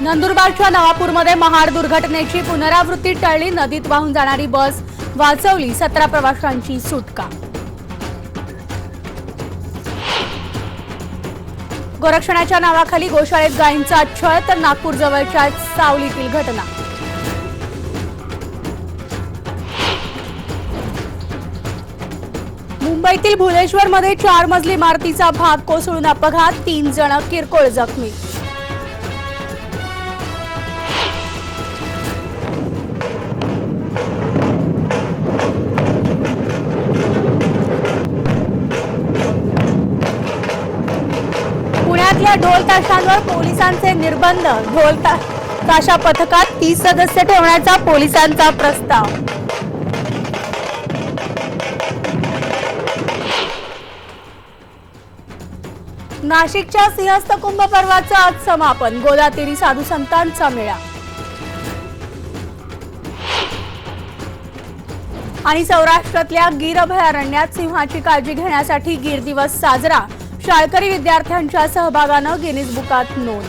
नंदुरबारच्या नवापूरमध्ये महाड दुर्घटनेची पुनरावृत्ती टळली। नदीत वाहून जाणारी बस वाचवली, 17 प्रवाशांची सुटका। गोरक्षणाच्या नावाखाली गोशाळेत गायींचा छळ तर नागपूर जवळच्या सावलीतील घटना। मुंबईतील भुलेश्वरमध्ये 4 मजली इमारतीचा भाग कोसळून अपघात, 3 जण किरकोळ जखमी। पुण्यातल्या ढोल ताशांवर पोलिसांचे निर्बंध। ढोल ताशा पथकात 30 सदस्य ठेवण्याचा पोलिसांचा प्रस्ताव। नाशिकच्या सिंहस्थ कुंभ पर्वाचं आज समापन। गोदातीरी साधू संतांचा मेळा। आणि सौराष्ट्रातल्या गीर अभयारण्यात सिंहाची काळजी घेण्यासाठी गीर दिवस साजरा। शाळकरी विद्यार्थ्यांच्या सहभागानं गिनीज बुकात नोंद।